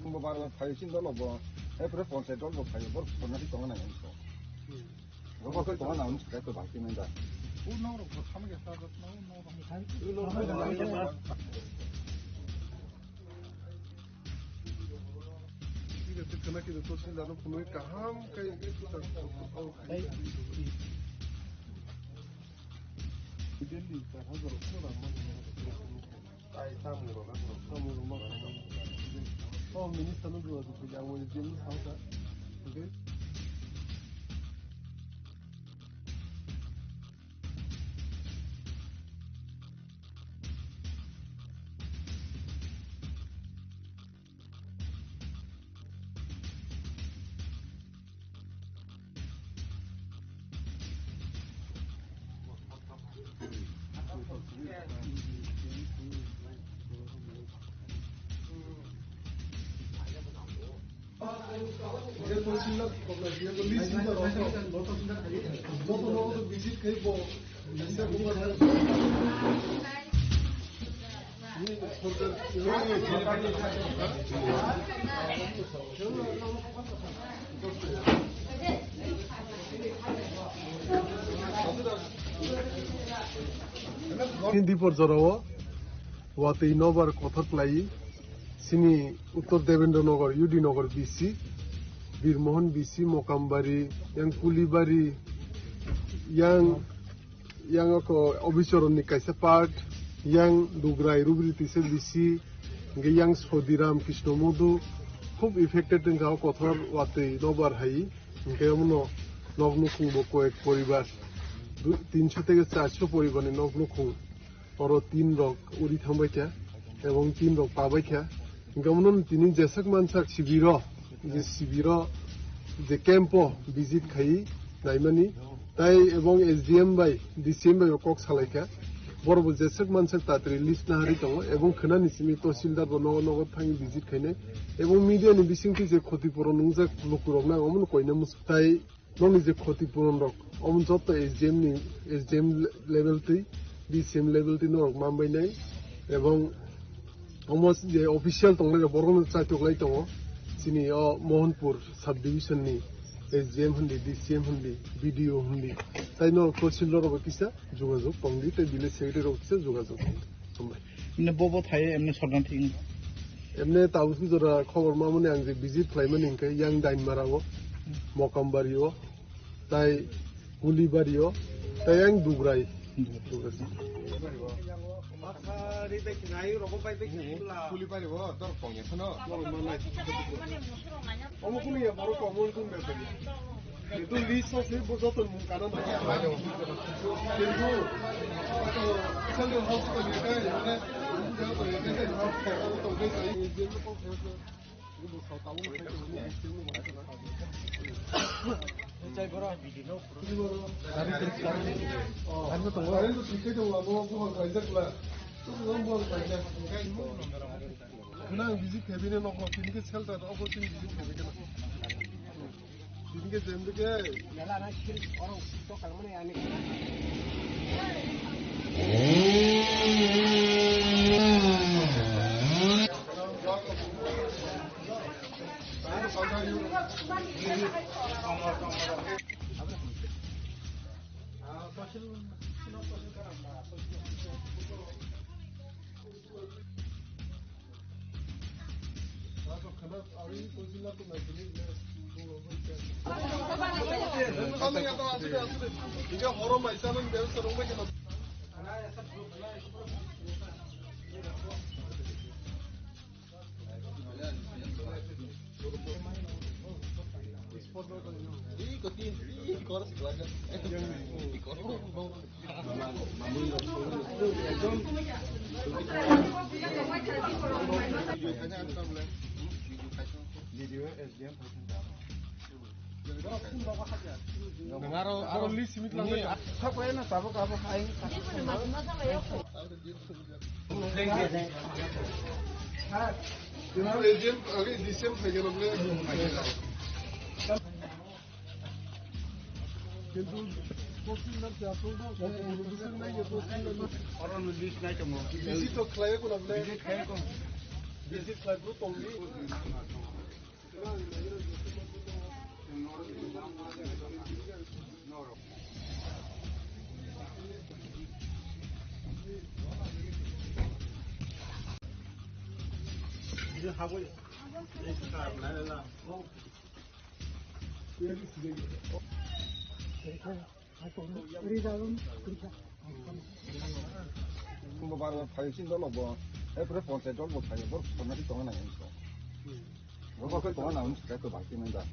뭐 말하면 파이 신도는 뭐 애플에 본세도 뭐 파이 뭐 본나리 동안 안 했어. 뭐가 그 동안 나오는 거 바뀌는다. 오너로 뭐 사는 게 싸졌나? 이게 그나기도 또 신나는 보니까 함께 이들이 다 하도록 풀어라 아이 사무로 먹어라. 미니스터는 그거도 그냥 우리 지금 사다. 그게 ये तो सिंगल ये तो भी सिंगल तो विजिट कहीं वो ऐसे घूमा है ये फर्दर हिंदी पर जरावा वाते इनोवर कथर प्लाई सिनी उत्तर देवेंद्रनगर यूडी नगर बीसी बीरमोहन बीसी मोकामबारी yang Kulibari yang ako obisoron ni kaisa part yang Dugrai Rubriti se bisi nge yang Sodiram Krishnomodu খুব ইফেক্টেড গাও কথর ওয়াতে নবার হাই কেমন নগ্ন খুঁবো কয়েক পরিবার 300 থেকে 400 পরিবারে নগ্ন খুঁ और 3 রক উড়ি থামবাইখা এবং 3 রক পাবাইখা কেমন তিনি জেসক মানসাক শিবির যে ক্যাম্প ভিজিট খাই নাইমানি তাই এবং এসডিএম বাই ডিসিএম বাই কক সালাইখা বড় জেসক মানসাক তাড়াতাড়ি লিস্ট না হারি দङ এবং खोनानि सिमी तहसिलदार नगद नगद थाङि ভিজিট खायनाय এবং মিডিয়াनि बिसिंथि जे ক্ষতিপূরণ नुजाक लुकुरक ना अमन कयनो मुस्ताय नंनि जे ক্ষতিপূরণ रक अमन जत एसडिएम लेभेल ति ডিসিএম लेभेल ति नरक मामबायनाय এবং almost जे अफिशियल दंलाय बरगम चाइटकलाय दङ सिनि मोहनपुर सब डिविजन नि एसडिएम हुन्दी डिसिएम हुन्दी बिडिओ हुन्दी ताई न तहसिलदार किसा যোগাযোগ पंगली ते विलेज सेक्रेटारि किसा যোগাযোগ हमबाय ने बबो थायो एमने सरना थिं एमने ताउसु जरा खबर मामने आं जे विजिट खालायमोन इनके yang दाइन मारावो मोकामबारियो ताई कुलिबारियो ताई yang दुग्राय माखारि बेखिनाय रगो बाय बेखिनायला कुलिबारियो तर पंगेखनो मानाय अमकुनिया बरो कमन कुन बेसरि itu list of the bozoto mungkana maya কিন্তু সেন্ট্রাল হসপিটাল এটা মানে 그냥 비지 개비는 넣고 비니게 셀다 어버진 비지 개비는 이게 잼드게 내가 나 실 얼어 또 갈머니 아니 이게 허러만 있으면 내가 서로 오게 너 Dengar list simit lang na. Sa ko na tabo ka ba kain. Dengar agent agi disem phege logle. কিন্তু তহসিলদার চেয়ারপুরটা বিসিক নাই যে তহসিলদার Orang nulis naik kamu. বিসি তো খাইয়ে কোন আপনি Kayak kau. বিসি খাইবো তংলি Dia habis. Kumba baru pakai sih dulu boh. Pernah sponsor dulu boh pakai boh pernah di tengah nanya itu. Boh ke tengah nanya kayak tu baik mana dah.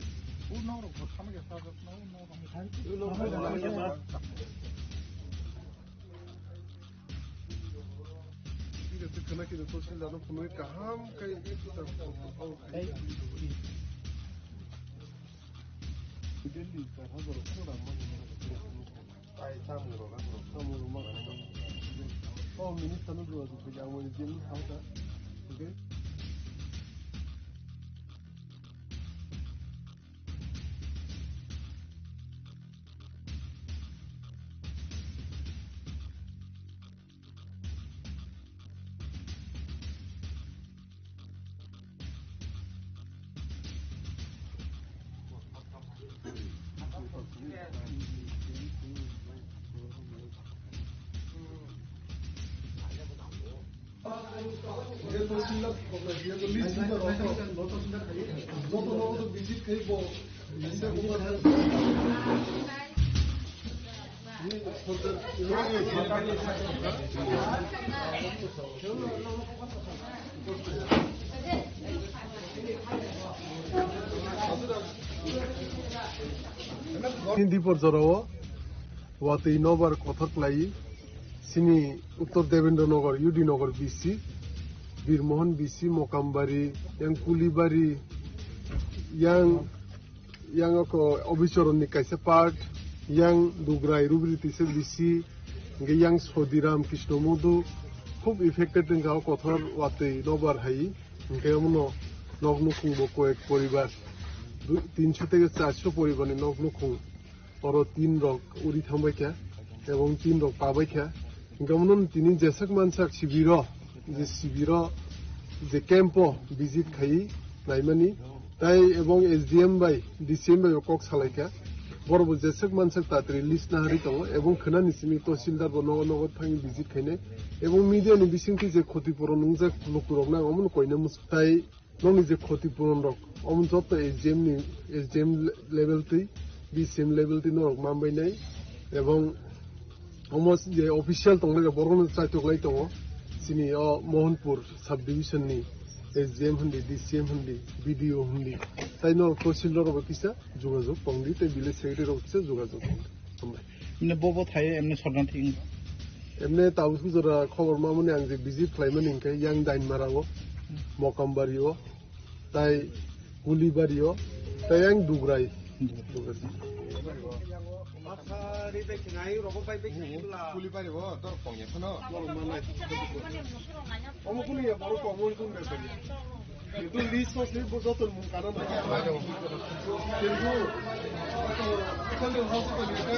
ঠিক আছে কেন কি তহসিলদার কোনো কাম কাই minister no do do ya wani jin hausa okay Hindi पर जराओ वाते नोबार कथक लाई सिनी उत्तर देवेंद्र नगर यूडी नगर बीसी बीरमोहन बीसी मोकामबारी yang कुलीबारी yang ko obichoron ni kaisa part yang dugrai rubriti se bisi ge yang sodiram kishnomodu খুব ইফেক্টেড গাঁও কথর ওয়াতে নবার হাই কেমন নগ্ন খুঁবো কয়েক পরিবার 300 থেকে 400 পরিবারে নগ্ন খুঁ और 3 रक उड़ी थांबायखा এবং 3 रक पाबायखा गमनन तिनि जेसक मानसाक शिबिर जे कैम्पो विजिट खाई नाइमानी ताई এবং एसडीएम बाय डीसीएम बाय कक सालायखा बरबो जेसक मानसाक तात्रि लिस्ट ना हारि दङ এবং खोनानि सिनि तहसिलदार बनो नगद थांनि विजिट खायने এবং মিডিয়া नि बिसिंथि जे क्षतिपूरण नंजा लुकुरक ना अमन कयना मुस्ताय नंनि जे क्षतिपूरण रक अमन जत एसडीएम लेवल ति बीसीएम लेवल ति नरक मामबायनाय এবং almost जे ऑफिशियल तंगले बरन चाइतोगलाय दङ सिनि मोहनपुर सब डिविजन नि एसडीएम हन्दी डीसीएम हन्दी बीडीओ हन्दी ताई नरक तहसिलदार रब किसा जोगाजोग पंगदि ते विलेज सेक्रेटारि रब किसा जोगाजोग हमबाय Ini bobo thai emne sordan thing. एमने ताउसु जरा खबर मामने आं जे विजिट खालामन इनके yang दाइन माराओ मोकामबारिओ ताई कुलीबारिओ ताई yang दुग्राई Kulipari boh, tor pongnya kono. 어머 군이야 바로 또 어머니 군대 거리. 또 리스트 슬버 저들 문 가는 거. 맞아. 그리고 이탈리아 하우스가 이렇게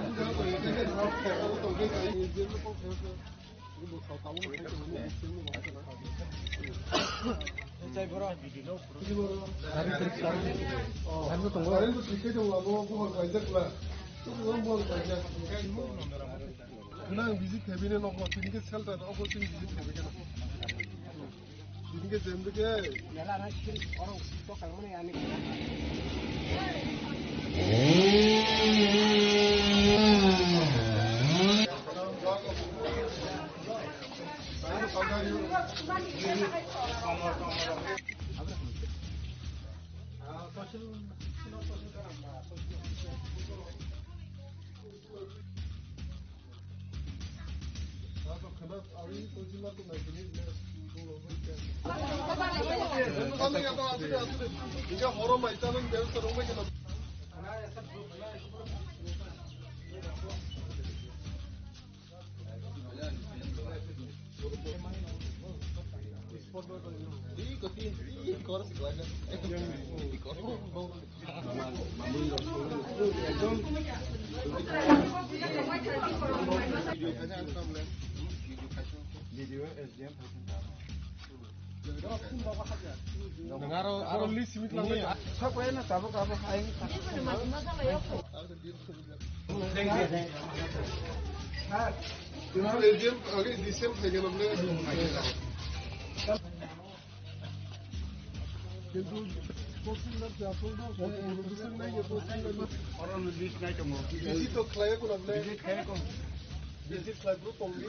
이제 저거 이제 하고 또 이게 이제 꼭 해서 이거 다 따고 있는 거 다른 거 지켜줘 와 뭐 가이드 거야. 그건 뭐 가이드. 그냥 비지 캐비넷 넣고 드니게 살다 넣고 좀 비지 캐비넷. 드니게 잼드게 Nyala na sih orang tua kalau mana ani. 이게 허러만 있다는 데서 너무 이게 Aro list simit lang na. Yung AGM आगे DCM थे क्या लोग কিন্তু পছন্দের ব্যাপার না বুঝছেন না যে পছন্দের और लिस्ट नहीं चंगो বিজি তো খায় কোন আপনি বিজি খায় গ্রুপ অনলি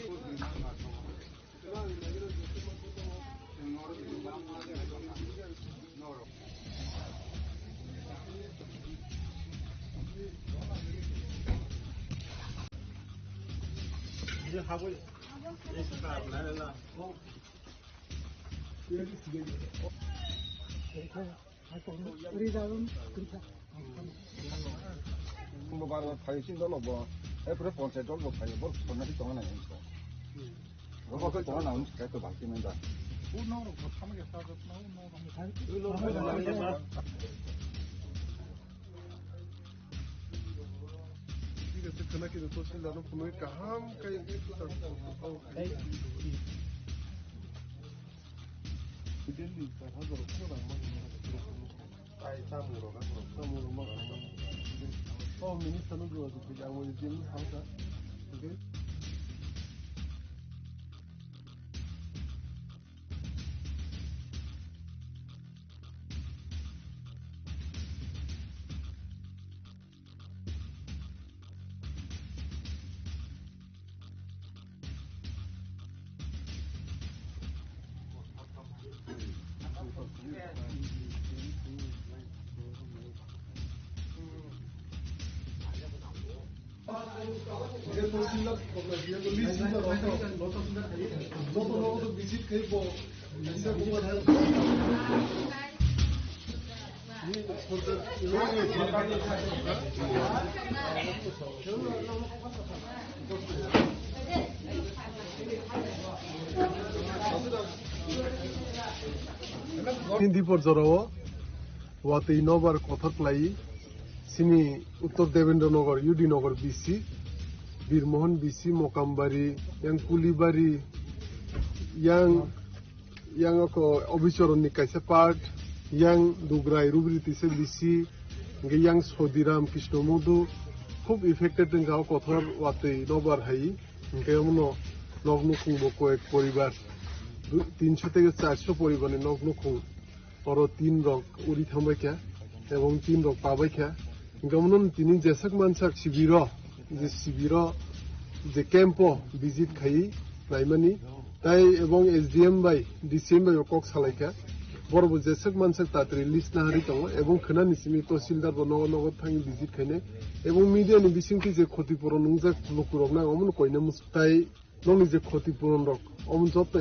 이제 하고 뭐 바로 파이신도 뭐 애플에 본체 좀 못하요 뭐 전화기 동안 안 했어. 뭐가 그 동안 안 했어. 또 바뀌는다. 우노로 뭐 참게 싸서 나오노 ठीक है खाना के तो से लानो पुनो कहां कई 이들이 하도록 코로나 아이 사무로 가서 사무로 먹어. 미니스터는 그거 그냥 우리 지금 항상 이게 हिंदी पर जराओ वाते नोबार कथक लाई सिनी उत्तर देवेंद्र नगर यूडी नगर बीसी बीरमोहन बीसी मोकामबारी yang kulibari yang ko obisoron ni kaisa part yang dugrai rubriti se bisi nge yang sodiram kishnomodu খুব ইফেক্টেড গাঁও কথর ওয়াতে নবার হাই nge আমনো নগ্ন খুব কয়েক পরিবার 300 থেকে 400 পরিবারে নগ্ন খুব और 3 রক উড়ি থামবাইকা এবং 3 রক পাবাইকা গমনন তিনি জেসাক মানসাক শিবির যে ক্যাম্প ভিজিট খাই নাইমানি তাই এবং এসডিএম বাই ডিসিএম বাই কক সালাইকা বড় জেসাক মানসাক তাড়াতাড়ি লিস্ট না হারি দङ এবং खोना निसिमी तहसिलदार नगर नगर थाङि ভিজিট খাইনে এবং মিডিয়াनि बिसिंथि जे ক্ষতিপূরণ नंजा लुकुरक ना अमन कइना मुस्ताय नंनि जे क्षतिपूरण रक अमन जत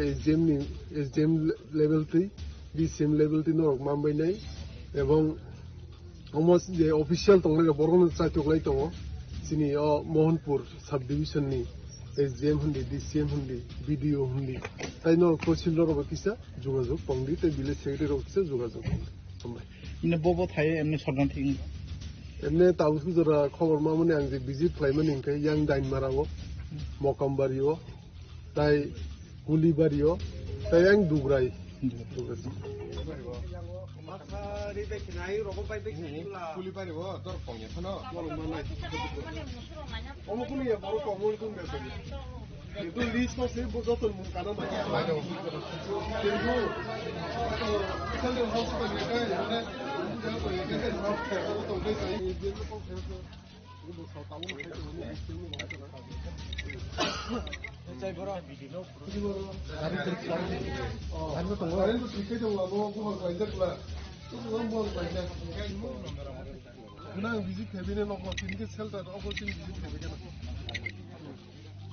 एसडिएम लेभेल ति ডিসিএম লেভেল 3 রক মামবাইনাই এবং almost যে অফিশিয়াল তংলাগে বরগন চাইতকলাই দङ सिनी मोहनपुर सब डिविजन नि एसडीएम हुंदी डीसीएम हुंदी बीडीओ हुंदी ताइनो तहसिलदार रब किसा जोगाजोग पंगदी ते विलेज सेक्रेटारि रब किसा जोगाजोग हमबाय ने बबो थायो एमने सरदान थिं एमने ताउसु जरा खबर मामने आं जे विजिट खालायमोन इनखाय यां दाइन माराव मकामबारियो ताइ गुलिबारियो ताइ आं दुग्राय 마카리 백나이 로봇 바이 백나이라 꿀리빨이 뭐 또 뽕이 하나 어머 근데 바로 어머니 돈 됐어 또 리스트 세 보자던 문 가는 거야 맞아 그리고 셀러 하우스가 내가 전에 저거 얘기해 나한테 또 그래서 이제 꼭 그래서 이거 뭐 사다고 해서 너무 재밌는 거 같잖아 진짜 버라 비디노 그리고 나를 그렇게 아니면 또 아래도 직계적으로 너무 고마워 이제라 그냥 위지 캐비넷 놓고 빈게 셀다 오버신 위지 캐비넷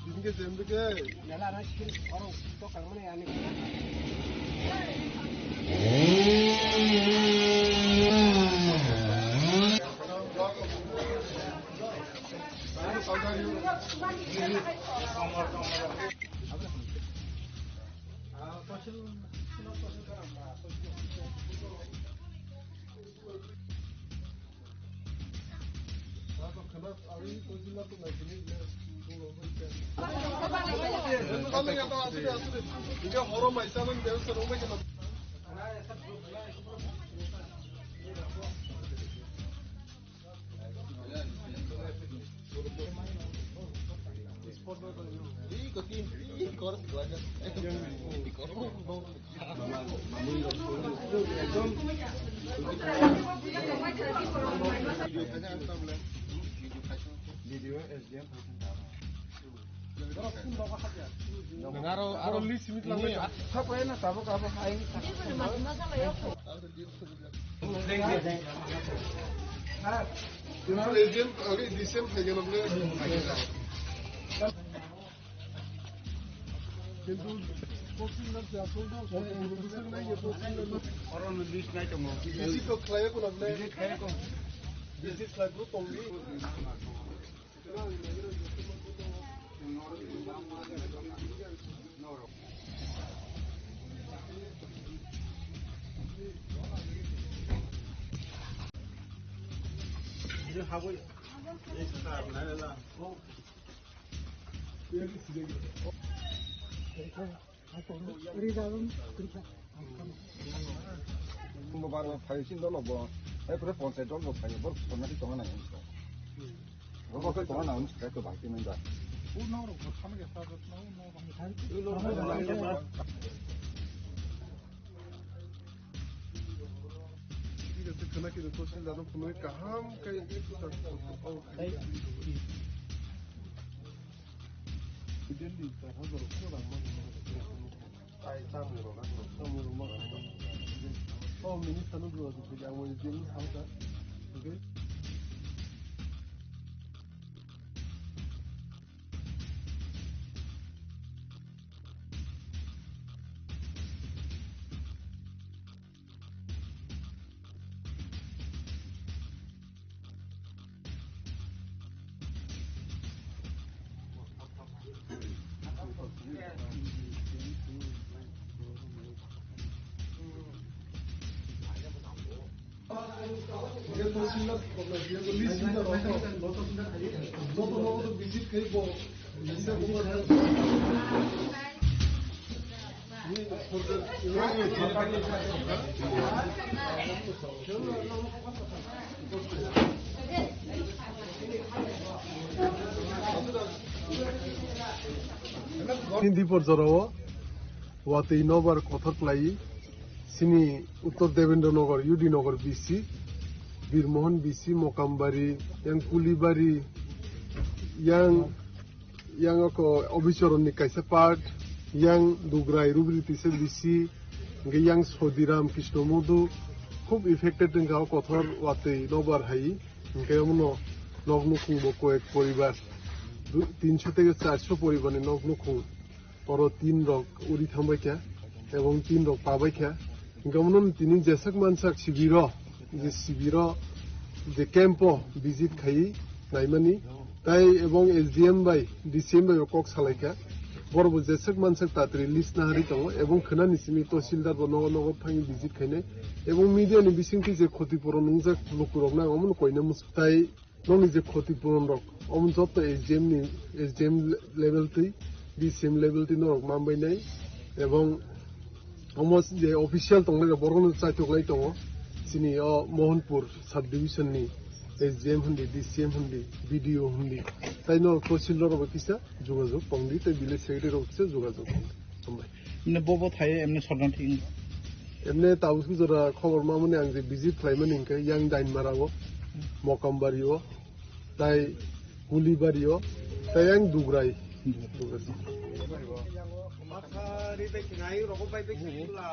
빈게 잼게 내가 하나 시킬 바로 또 강문에 아니 이게 허러만 있다는 데서 너무 많이 Araw limit lang yan. Sapa yan na tabo kabo kain. Yung legend, okay, disem kaya na ble. কিন্তু পছন্দ আছে আসলে পছন্দ নাই পছন্দ না और लिस्ट नहीं तो বিজি তো খায় কোন আপনি বিজি খায় তো তংলি जो हाबो एक साथ नाला 뭐 바로 발신도 뭐 그래 본세 정도 타요 뭐 전화기 동안 안 했어 뭐가 그 동안 나온 거 바뀌는다 우나로 뭐 하는 게 싸졌나 우나로 이게 그나기도 도실 나도 보니까 함께 이들이 다 하도록 코랑 아이 땀으로 가서 땀으로 먹는 거 미니스터는 그거도 그냥 뭐 이제 하자 그게 이게 더 신나 이게 더 리스인다 너도 비짓 그리고 이제 뭔가 হিন্দি পর্যরাও ওয়াতে ইনোভার কথরপ্লাই সিনি উত্তর দেবেন্দ্রনগর ইউডিনগর বিসি বীরমোহন বিসি মোকামবাড়ি yang কুলিবাড়ি yang অবিচরণনি কাইসা পাট yang দুগ্রাই রুবরিতিসে বিসি yang সদিরাম কৃষ্ণমধু খুব ইফেক্টেড গাও কথর ওয়াতে ইনোভার হাই কেমন নগ্নখুংবো কয়েক পরিবার 300 থেকে 400 পরিবারে নগ্নখুং পর 3 রক উড়ি থামবাইখা এবং 3 রক পাবাইখা গমনন তিনি জেসাক মানসাক শিবির যে ক্যাম্প ভিজিট খাই নাইমানি তাই এবং এসডিএম বাই ডিসিএম বাই কক সালাইখা বড় জেসাক মানসাক তাড়াতাড়ি লিস্ট না হারি দङ এবং खोनानि सिमी तहसिलदार नगर थाङि ভিজিট খাইনে এবং মিডিয়াनि बिसिंथि जे ক্ষতিপূরণ नुजाक लुकुरक ना अमन कइना मुसताय नंनि जे क्षतिपूरण रक अमन जत एसडिएम लेभेल ति डिसिएम लेभेल ति नरक मामबायनाय এবং almost the official tong le borgon sa choklai tong sini mohanpur sub division ni SDM hundi DCM hundi BDO hundi tai no তহসিলদার অফিসে যোগাযোগ পংদি তে ভিলেজ সেক্রেটারি অফিসে যোগাযোগ সম্ভব মানে ববো থায়ে এমনি সরদান ঠিক এমনি তাউসু জরা খবর মামনে আং যে ভিজিট খাইমান ইনকে ইয়াং ডাইন মারাও মকামবাড়িও তাই কুলিবাড়িও তাই আং দুগরাই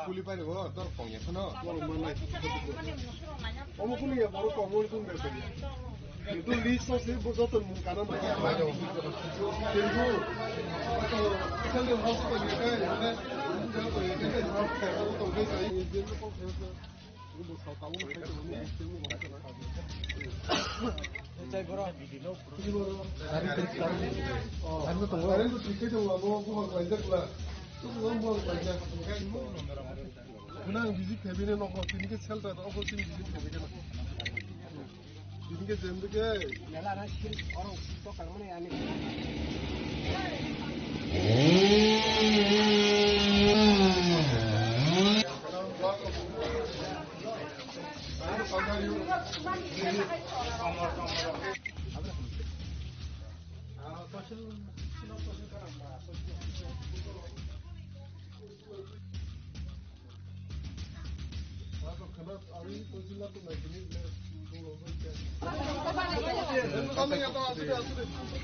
꿀리빨리 뭐 떠러 공략하나 어머군이야 바로 공을 좀 내더니 또 리서치 보셨던 문가는 맞아 그리고 살림 하우스가 있는데 문제하고 얘기해 하고 또 회사 이제 꼭 해서 이거 뭐 사다고 해서 다른도 지켜줘 뭐 그거 이제 그거 그냥 비지 개비는 없고 이게 셀다도 없고 비지 개비가 이게 젠드게 내가 실 얼어 또 갈머니 아니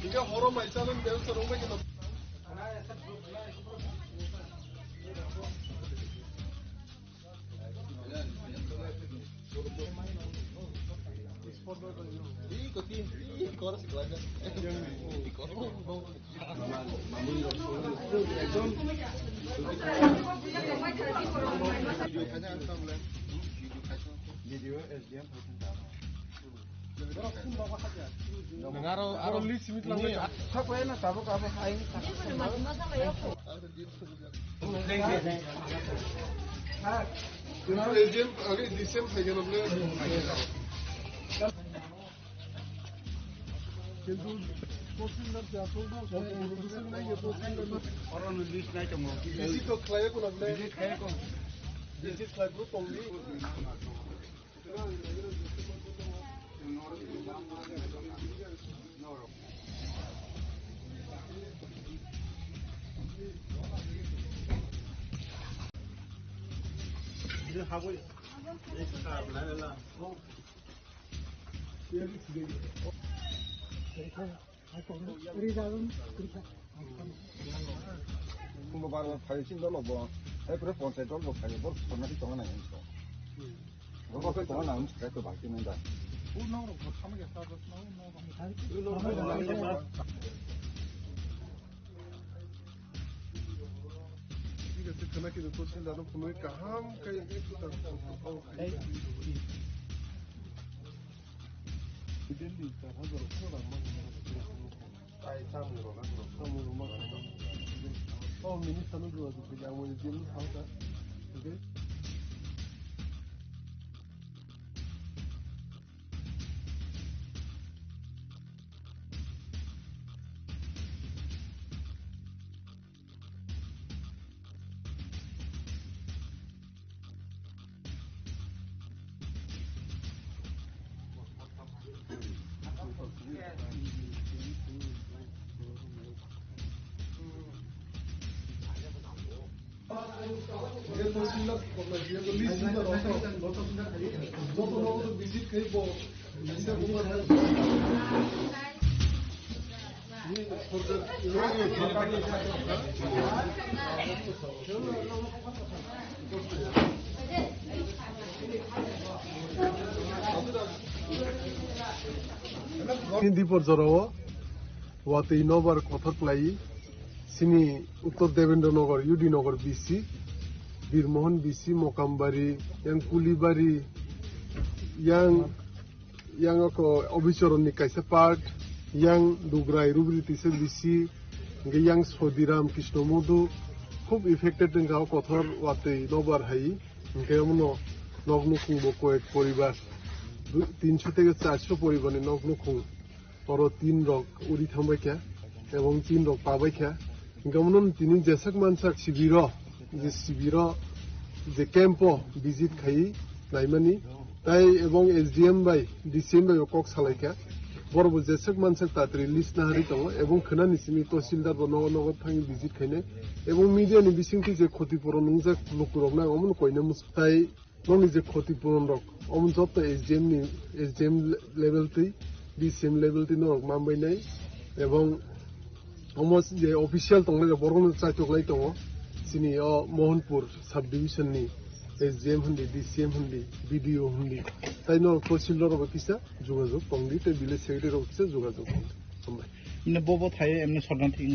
이게 허러만 있자는 데서 로맥이 Araw list limit lang na. 하고 해나 잡고 가봐 하이 그날 에지엠 아게 디셈 하게는 কিন্তু পছন্দের জাতগুলো সব প্রদূষণ নাই যে পছন্দের orang list naik cuma. বেশি তো খায় কোন আপনি Biji kaya kau. বেশি খায় পুরো Tongi Dia hago. Sekarang mana lah? 뭐 바로 파이신 dollar 뭐 그래 본세 dollar 파이 뭐 손나기 동안 안 했어. 그거 그 동안 안 했어. 그 바뀌는 다. Uno orang sama ke sahabat no. 이게 그나기도 또 신다는 분을 까함 까이 이들이 있다 하더라도 그걸 안 먹으면 아이 땀으로 가서 땀으로 먹어 미니스터는 그거 그냥 뭐 이제 하다 그게 이게 또 신나 이게 또 리스트가 너도 비짓 그리고 리스트 뭔가 이 포르 이거에 들어가는 हिंदी पर जराओ वाते इनोवर कथक लाई सिनी उत्तर देवेंद्रनगर यूडी नगर बीसी बीरमोहन बीसी मोकामबारी yang कुलीबारी yang ko obichoron ni kaisa part yang dugrai rubriti se bisi yang sodiram kishnomodu খুব ইফেক্টেড গাও কথর ওয়াতে নবার হাই কেমন নগ্ন খুঁবো কয়েক পরিবার 300 থেকে 400 পরিবারে নগ্ন খুঁ পর 3 রক উড়ি থামাইখা এবং 3 রক পাবাইখা কেমন তিনি জেসাক মানসাক শিবির যে ক্যাম্প ভিজিট খাই নাইমানি তাই এবং এসডিএম বাই ডিসিএম বাই কক সালাইখা বড় জেসাক মানসাক তাড়াতাড়ি লিস্ট না হারি দङ এবং खोनानि सिमी तहसिलदार नगर नगर थाङि ভিজিট খাইনে এবং মিডিয়াनि बिसिंथि जे ক্ষতিপূরণ नंजा लुकुरक ना अमन कइने मुस्ताय नंनि जे ক্ষতিপূরণ रक अमन जत एसडिएम लेभेल ति डिसिएम लेभेल ति नरक मामबायनाय এবং अमस जे अफिशियल दङ बरगन चाइटकलाय दङ सिनि मोहनपुर सब डिविजननि एसडिएम हुन्दी डिसिएम हुन्दी बिडिओ हुन्दी তাই নর তহসিলদার অফিসে যোগাযোগ কংদি তে ভিলেজ সেক্রেটারি অফিসে যোগাযোগ সম্ভব Ini bobo thaya emne sordan thing.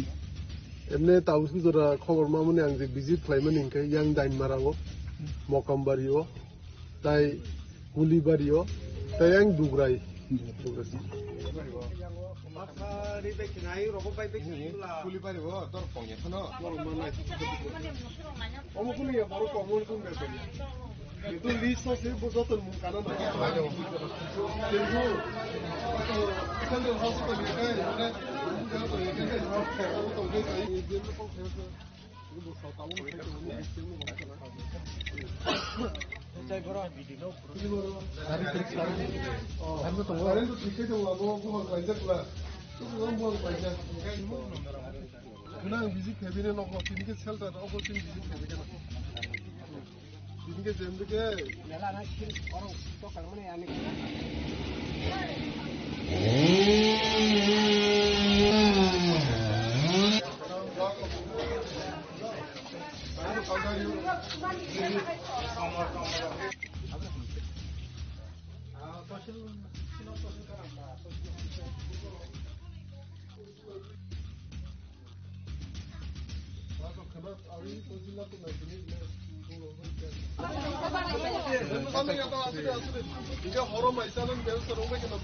এমনি তাউসু জরা খবর মামুনি আং যে ভিজিট খাইমান ইনকে ইয়াং দাইন মারাগো মকামবাড়িও তাই কুলিবাড়িও তাই আং দুগরাই 마파리 백신아이 로봇 바이 백신이라. 풀리 빠리고 또 공예 터너. 어머 근데 바로 어머 근데 itu list sih bosan mungkin ada jadi kalau harus pergi kan jangan pergi kan harus pergi tuh jadi dia tuh kok itu bosan tahu itu saya baru video harus tuh orang tuh tiket tuh mau banyak lah tuh mau banyak 그냥 비지 캐비넷 놓고 비니게 셀다 놓고 좀 비지 캐비넷 비니게 잼드게 내가 나 실, 어로, 또 갈머니 아니. 이제 허러만 있다는 데서 로백이 너